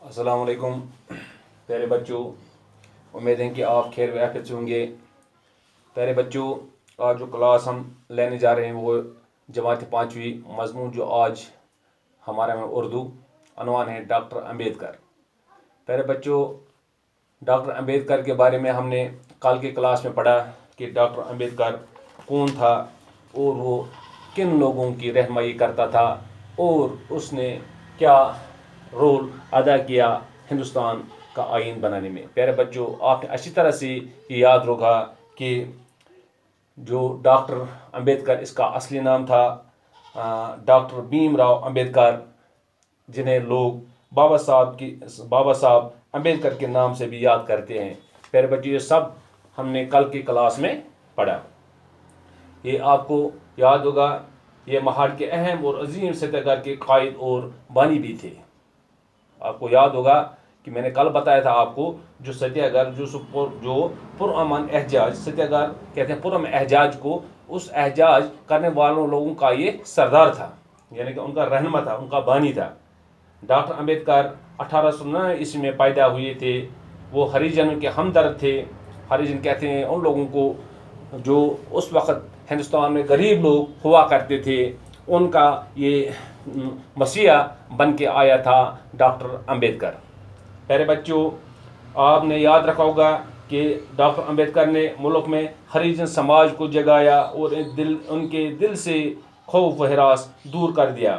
السلام علیکم پیارے بچوں، امید ہے کہ آپ خیر و عافیت سے ہوں گے۔ پیارے بچوں، آج جو کلاس ہم لینے جا رہے ہیں وہ جماعت 5ویں مضمون جو آج ہمارا میں اردو عنوان ہے ڈاکٹر امبیڈکر۔ پیارے بچوں، ڈاکٹر امبیڈکر کے بارے میں ہم نے کل کے کلاس میں پڑھا کہ ڈاکٹر امبیڈکر کون تھا اور وہ کن لوگوں کی رہنمائی کرتا تھا اور اس نے کیا رول ادا کیا ہندوستان کا آئین بنانے میں۔ پیارے بچوں، آپ نے اچھی طرح سے یہ یاد ہوگا کہ جو ڈاکٹر امبیڈکر اس کا اصلی نام تھا ڈاکٹر بھیم راؤ امبیڈکر، جنہیں لوگ بابا صاحب امبیڈکر کے نام سے بھی یاد کرتے ہیں۔ پیارے بچوں، یہ سب ہم نے کل کی کلاس میں پڑھا۔ یہ آپ کو یاد ہوگا، یہ مہاڑ کے اہم اور عظیم ستیہ گھر کے قائد اور بانی بھی تھے۔ آپ کو یاد ہوگا کہ میں نے کل بتایا تھا آپ کو جو ستیہ گھر جو پرامن احتجاج، ستیہ گھر کہتے ہیں پرامن احتجاج کو، اس احتجاج کرنے والوں لوگوں کا یہ سردار تھا، یعنی کہ ان کا رہنما تھا، ان کا بانی تھا۔ ڈاکٹر امبیڈکر 1809 میں پیدا ہوئے تھے۔ وہ ہریجنوں کے ہمدرد تھے۔ ہریجن کہتے ہیں ان لوگوں کو جو اس وقت ہندوستان میں غریب لوگ ہوا کرتے تھے، ان کا یہ مسیحا بن کے آیا تھا ڈاکٹر امبیڈکر۔ پیارے بچوں، آپ نے یاد رکھا ہوگا کہ ڈاکٹر امبیڈکر نے ملک میں ہریجن سماج کو جگایا اور ان کے دل سے خوف و ہراس دور کر دیا۔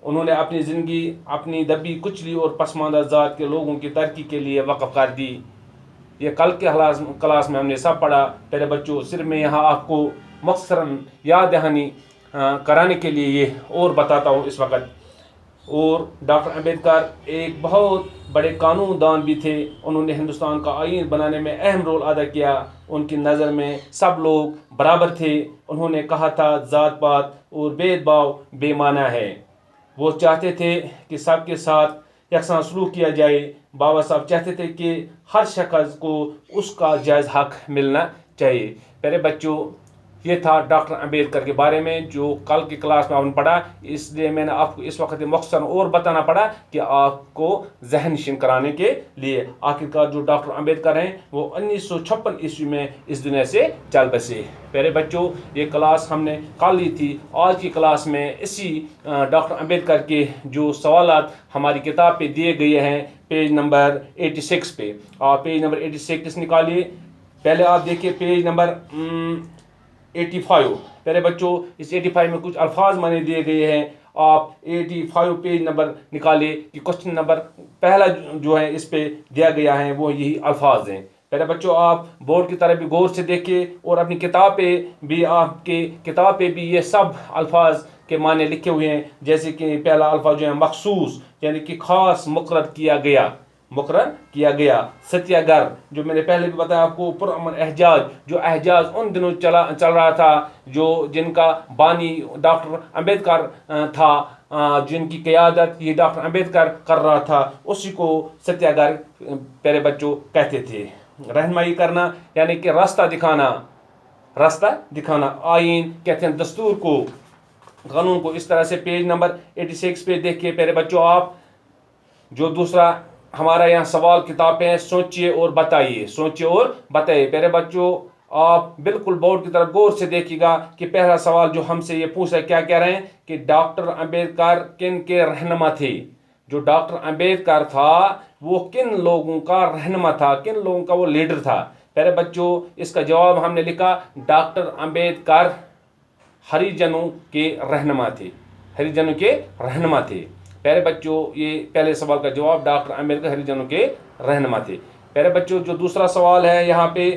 انہوں نے اپنی زندگی اپنی دبی کچلی اور پسماندہ ذات کے لوگوں کی ترقی کے لیے وقف کر دی۔ یہ کل کے کلاس میں ہم نے سب پڑھا۔ پیارے بچوں، صرف میں یہاں آپ کو مختصراً یاد دہانی کرانے کے لیے یہ اور بتاتا ہوں اس وقت۔ اور ڈاکٹر امبیڈکر ایک بہت بڑے قانون دان بھی تھے۔ انہوں نے ہندوستان کا آئین بنانے میں اہم رول ادا کیا۔ ان کی نظر میں سب لوگ برابر تھے۔ انہوں نے کہا تھا ذات پات اور بھید بھاؤ بے معنی ہے۔ وہ چاہتے تھے کہ سب کے ساتھ یکساں سلوک کیا جائے۔ بابا صاحب چاہتے تھے کہ ہر شخص کو اس کا جائز حق ملنا چاہیے۔ پیارے بچوں، یہ تھا ڈاکٹر امبیڈکر کے بارے میں جو کل کی کلاس میں آپ نے پڑھا۔ اس لیے میں نے آپ کو اس وقت مختصراً اور بتانا پڑا کہ آپ کو ذہن نشین کرانے کے لیے۔ آخرکار جو ڈاکٹر امبیڈکر ہیں وہ 1956 میں اس دنیا سے چل بسے۔ پیارے بچوں، یہ کلاس ہم نے کل لی تھی۔ آج کی کلاس میں اسی ڈاکٹر امبیڈکر کے جو سوالات ہماری کتاب پہ دیے گئے ہیں، پیج نمبر 86 پہ، آپ پیج نمبر 86 نکالیے۔ پہلے آپ دیکھیے پیج نمبر 85۔ پیارے بچوں، اس 85 میں کچھ الفاظ معنی دیے گئے ہیں۔ آپ 85 پیج نمبر نکالے کہ کوشچن نمبر پہلا جو ہے اس پہ دیا گیا ہے وہ یہی الفاظ ہیں۔ پیارے بچوں، آپ بورڈ کی طرف بھی غور سے دیکھیے اور اپنی کتاب پہ بھی، آپ کی کتاب پہ بھی یہ سب الفاظ کے معنی لکھے ہوئے ہیں۔ جیسے کہ پہلا الفاظ جو ہے مخصوص، یعنی کہ خاص مقرر کیا گیا۔ ستیہ گھر جو میں نے پہلے بھی بتایا آپ کو، پرامن احتجاج، جو احتجاج ان دنوں چل رہا تھا، جن کا بانی ڈاکٹر امبیڈکر تھا، جن کی قیادت یہ ڈاکٹر امبیڈکر کر رہا تھا، اسی کو ستیہ گھر پیارے بچوں کہتے تھے۔ رہنمائی کرنا یعنی کہ راستہ دکھانا۔ آئین کہتے ہیں دستور کو، قانون کو۔ اس طرح سے پیج نمبر 86 پہ دیکھیے پیارے بچوں آپ، جو دوسرا ہمارا یہاں سوال کتاب پہ ہے، سوچیے اور بتائیے۔ پیارے بچوں، آپ بالکل بورڈ کی طرف غور سے دیکھیے گا کہ پہلا سوال جو ہم سے یہ پوچھ رہا ہے، کیا کہہ رہے ہیں کہ ڈاکٹر امبیڈکر کن کے رہنما تھے؟ جو ڈاکٹر امبیڈکر تھا وہ کن لوگوں کا رہنما تھا، کن لوگوں کا وہ لیڈر تھا؟ پیارے بچوں، اس کا جواب ہم نے لکھا، ڈاکٹر امبیڈکر ہریجنوں کے رہنما تھے۔ پیارے بچوں، یہ پہلے سوال کا جواب، ڈاکٹر امبیڈکر ہریجنوں کے رہنما تھے۔ پیارے بچوں، جو دوسرا سوال ہے یہاں پہ،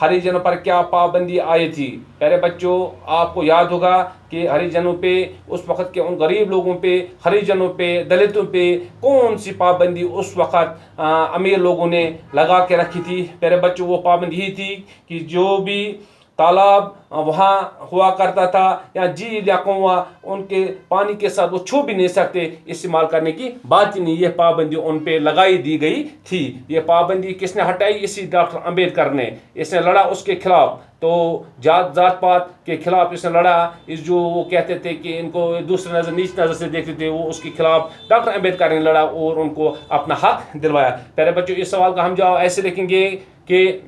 ہریجنوں پر کیا پابندی آئی تھی؟ پیارے بچوں، آپ کو یاد ہوگا کہ ہریجنوں پہ، اس وقت کے ان غریب لوگوں پہ، ہریجنوں پہ، دلتوں پہ کون سی پابندی اس وقت امیر لوگوں نے لگا کے رکھی تھی؟ پیارے بچوں، وہ پابندی ہی تھی کہ جو بھی तालाब वहाँ हुआ करता था, या झील या कुआं, उनके पानी के साथ वो छू भी नहीं सकते, इस्तेमाल करने की बात ही नहीं। ये पाबंदी उन पे लगाई दी गई थी। ये पाबंदी किसने हटाई? इसी डॉक्टर अंबेडकर ने। इसने लड़ा उसके खिलाफ, तो जात पात के खिलाफ इसने लड़ा। इस जो वो कहते थे कि इनको दूसरी नज़र नीच नज़र से देखते थे, वो उसके खिलाफ डॉक्टर अंबेडकर ने लड़ा और उनको अपना हक दिलवाया। प्यारे बच्चों, इस सवाल का हम जवाब ऐसे लिखेंगे कि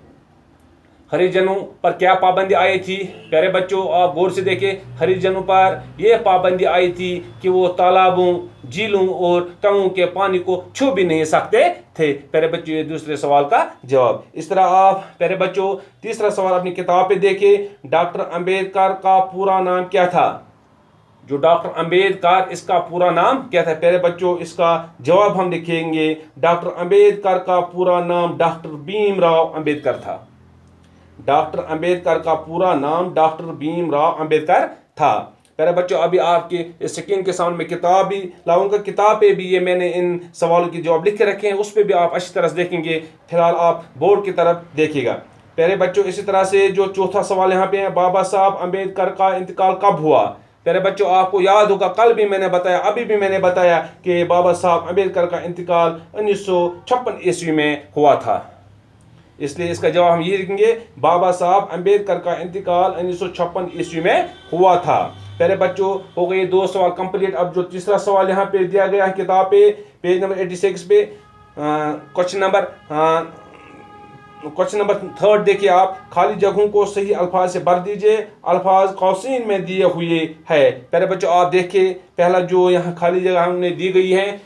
हरिजनों पर क्या पाबंदी आई थी। प्यारे बच्चों, आप गौर से देखें, हरिजनों पर यह पाबंदी आई थी कि वो तालाबों, झीलों और तवों के पानी को छू भी नहीं सकते थे। प्यारे बच्चों, ये दूसरे सवाल का जवाब। इस तरह आप प्यारे बच्चों तीसरा सवाल अपनी किताब पे देखें। डॉक्टर अंबेडकर का पूरा नाम क्या था? जो डॉक्टर अंबेडकर, इसका पूरा नाम क्या था? प्यारे बच्चों, इसका जवाब हम लिखेंगे, डॉक्टर अंबेडकर का पूरा नाम डॉक्टर भीमराव अंबेडकर था। डॉक्टर अंबेडकर का पूरा नाम डॉक्टर भीमराव अंबेडकर था। प्यारे बच्चों, अभी आपके स्क्रीन के सामने में किताब भी लाऊंगा। किताब पे भी ये मैंने इन सवालों के जवाब लिख के रखे हैं, उस पर भी आप अच्छी तरह से देखेंगे। फिलहाल आप बोर्ड की तरफ देखिएगा। प्यारे बच्चों, इसी तरह से जो चौथा सवाल यहाँ पे है, बाबा साहब अंबेडकर का इंतकाल कब हुआ? प्यारे बच्चों, आपको याद होगा, कल भी मैंने बताया, अभी भी मैंने बताया कि बाबा साहब अंबेडकर का इंतकाल 1956 ईस्वी में हुआ था। इसलिए इसका जवाब हम ये लिखेंगे, बाबा साहब अंबेडकर का इंतकाल 1956 ईस्वी में हुआ था। प्यारे बच्चों, हो गए 2 सवाल कंप्लीट। अब जो तीसरा सवाल यहाँ पे दिया गया है किताब पे, पेज नंबर 86 पे, क्वेश्चन नंबर 3 देखिए आप। खाली जगहों को सही अल्फाज से भर दीजिए। अल्फाज कौसीन में दिए हुए है। प्यारे बच्चों, आप देखिए, पहला जो यहाँ खाली जगह हमने दी गई है,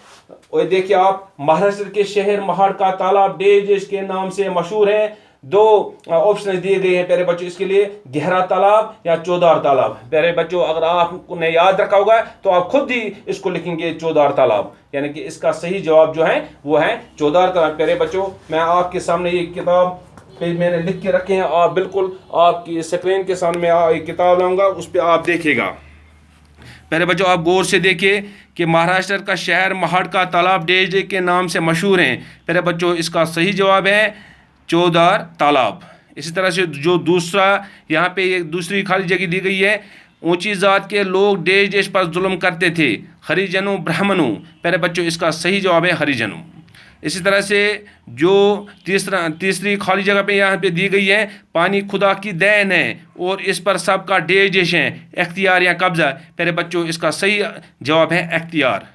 और देखिए आप, महाराष्ट्र के शहर महाड़ का तालाब डेज के नाम से मशहूर है। 2 ऑप्शन दिए गए हैं प्यारे बच्चों इसके लिए, गहरा तालाब या चौधार तालाब। प्यारे बच्चों, अगर आपने याद रखा होगा तो आप खुद ही इसको लिखेंगे चौधार तालाब, यानी कि इसका सही जवाब जो है वो है चौधार तालाब। प्यारे बच्चों, मैं आपके सामने ये किताब पे मैंने लिख के रखे हैं, आप बिल्कुल आपकी स्क्रीन के सामने एक किताब लाऊंगा, उस पर आप देखिएगा। प्यारे बच्चों, आप गौर से देखिए कि महाराष्ट्र का शहर महाड़ का तालाब डेज के नाम से मशहूर हैं। प्यारे बच्चों, इसका सही जवाब है चौधार तालाब। इसी तरह से जो दूसरा यहाँ पे एक दूसरी खाली जगह दी गई है, ऊंची जात के लोग देश पर जुल्म करते थे, हरिजनों ब्राह्मणों। प्यारे बच्चों, इसका सही जवाब है हरिजनों। इसी तरह से जो तीसरी खाली जगह पे यहाँ पे दी गई है, पानी खुदा की देन है और इस पर सबका डेश है, इख्तियार या कब्जा। प्यारे बच्चों, इसका सही जवाब है इख्तियार।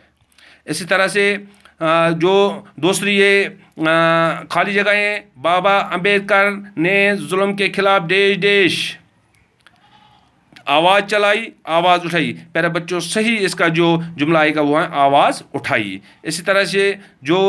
इसी तरह से जो दूसरी ये खाली जगह है, बाबा अंबेडकर ने जुल्म के खिलाफ देश आवाज़ चलाई, आवाज़ उठाई। प्यारे बच्चों, सही इसका जो जुमला आएगा वो है आवाज़ उठाई। इसी तरह से जो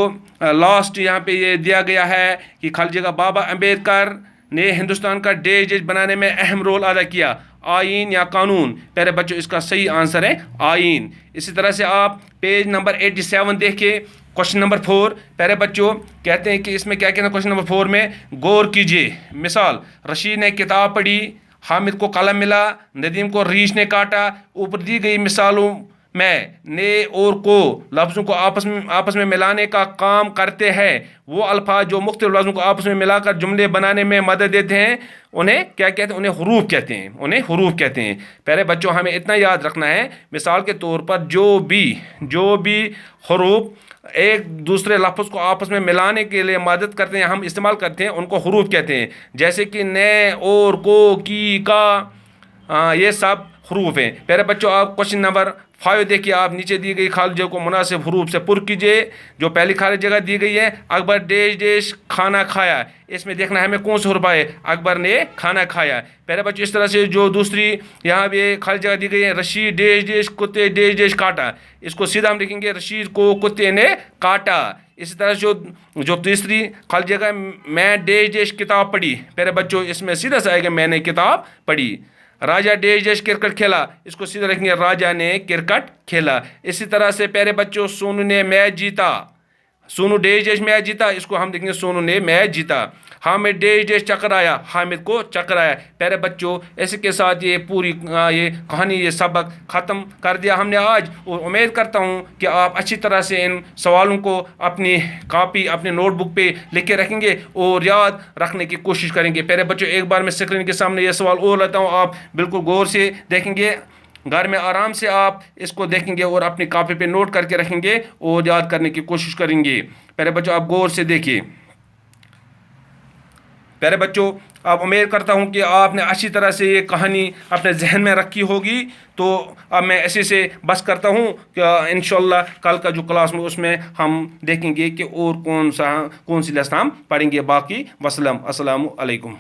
लास्ट यहाँ पे ये दिया गया है कि खाली जगह, बाबा अंबेडकर ने हिंदुस्तान का देश बनाने में अहम रोल अदा किया, आइन या कानून। प्यारे बच्चों, इसका सही आंसर है आइन। इसी तरह से आप पेज नंबर 87 देखिए, क्वेश्चन नंबर 4। प्यारे बच्चों, कहते हैं कि इसमें क्या कहना है क्वेश्चन नंबर 4 में, गौर कीजिए। मिसाल, रशीद ने किताब पढ़ी, हामिद को कलम मिला, नदीम को रीछ ने काटा। ऊपर दी गई मिसालों में ने और को लफ्ज़ों को आपस में मिलाने का काम करते हैं। वो अल्फाज जो मुख्तलिफ लफ्ज़ों को आपस में मिलाकर जुमले बनाने में मदद देते हैं, उन्हें क्या कहते हैं? उन्हें हुरूफ कहते हैं। उन्हें हुरूफ कहते हैं। प्यारे बच्चों, हमें इतना याद रखना है, मिसाल के तौर पर जो भी हुरूफ एक दूसरे लफ्ज़ को आपस में मिलाने के लिए मदद करते हैं, हम इस्तेमाल करते हैं, उनको हुरूफ कहते हैं। जैसे कि ने और को, की, का, ये सब हुरूफ हैं। प्यारे बच्चों, आप क्वेश्चन नंबर 5 देखिए। आप नीचे दी गई खाली जगह को मुनासिब हुरूफ से पुर कीजिए। जो पहली खाली जगह दी गई है, अकबर देश खाना खाया, इसमें देखना है हमें कौन सा हुरूफ है, अकबर ने खाना खाया। प्यारे बच्चों, इस तरह से जो दूसरी यहाँ भी खाली जगह दी गई है, रशीद देश कुत्ते देश काटा, इसको सीधा हम लिखेंगे, रशीद को कुत्ते ने काटा। इसी तरह से जो तीसरी खाली जगह, मैं देश किताब पढ़ी। प्यारे बच्चों, इसमें सीधा सा आएगा मैंने किताब पढ़ी। राजा देश क्रिकेट खेला, इसको सीधा रखेंगे, राजा ने क्रिकेट खेला। इसी तरह से प्यारे बच्चों, सोनू ने मैच जीता, सोनू डेश डेश मैच जीता, इसको हम देखेंगे सोनू ने मैच जीता। हामिद डेश डेश चक्कर आया, हामिद को चक्कर आया। प्यारे बच्चों, इसी के साथ ये पूरी ये कहानी, ये सबक ख़त्म कर दिया हमने आज। और उम्मीद करता हूँ कि आप अच्छी तरह से इन सवालों को अपनी कॉपी, अपने नोटबुक पे लिख के रखेंगे और याद रखने की कोशिश करेंगे। प्यारे बच्चों, एक बार मैं स्क्रीन के सामने ये सवाल और लाता हूँ, आप बिल्कुल गौर से देखेंगे, घर में आराम से आप इसको देखेंगे और अपनी कॉपी पे नोट करके रखेंगे और याद करने की कोशिश करेंगे। प्यारे बच्चों, आप गौर से देखिए। प्यारे बच्चों, अब उम्मीद करता हूँ कि आपने अच्छी तरह से ये कहानी अपने जहन में रखी होगी। तो अब मैं ऐसे से बस करता हूँ कि इंशाल्लाह कल का जो क्लास में उसमें हम देखेंगे कि और कौन सी लेसन हम पढ़ेंगे। बाकी वसलम, अस्सलामु अलैकुम।